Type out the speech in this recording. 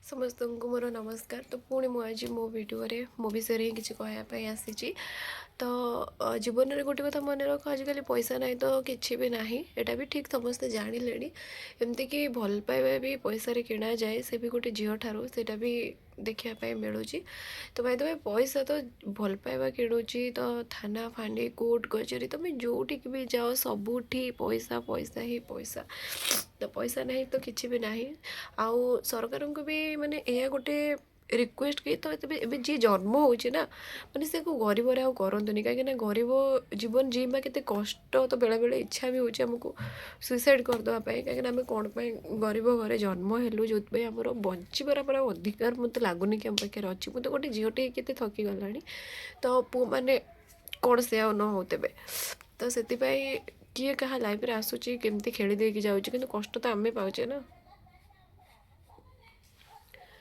समस्त को मोर नमस्कार। तो पुणी मुझे मो वीडियो रे मो विषय रे किसी कहवाई आसी। तो जीवन में गोटे कथा मन रख, आजिकल पैसा ना तो किसी भी ना, यहाँ भी ठीक समस्ते जाणिले। एमती कि भल पाइबा भी पैसा रे किणा जाए, से भी गोटे झील ठारू से भी देखापी मिलूँ। तो भाई तुम्हें पैसा तो भल पाइबा किणुची, तो थाना फांडी कोर्ट कचेरी तुम्हें जोटिक भी जाओ सबुठी पैसा पैसा ही पैसा। तो पैसा नहीं तो किसी भी ना। आउ सरकार को भी माने यह गोटे रिक्वेस्ट कि तो ए जी जन्म होना माने से को गरीब आउ करतुनि कहीं गरीब जीवन जीवा के कष्ट। तो बेले बेले इच्छा भी होमको सुइसाइड करदेवाई कहीं आम कौन गरीब घर जन्म हेलु जो आमर बचार पूरा अधिकार मत लगुनि कि आम पाखे अच्छी। मुझे गोटे झीटे के थकी गला। तो पु मैंने कौन से न होते तो से किए क्या लाइफ रे आसूची केमती खेली देकी जाऊँ कि कष्ट तो आम पाचे ना।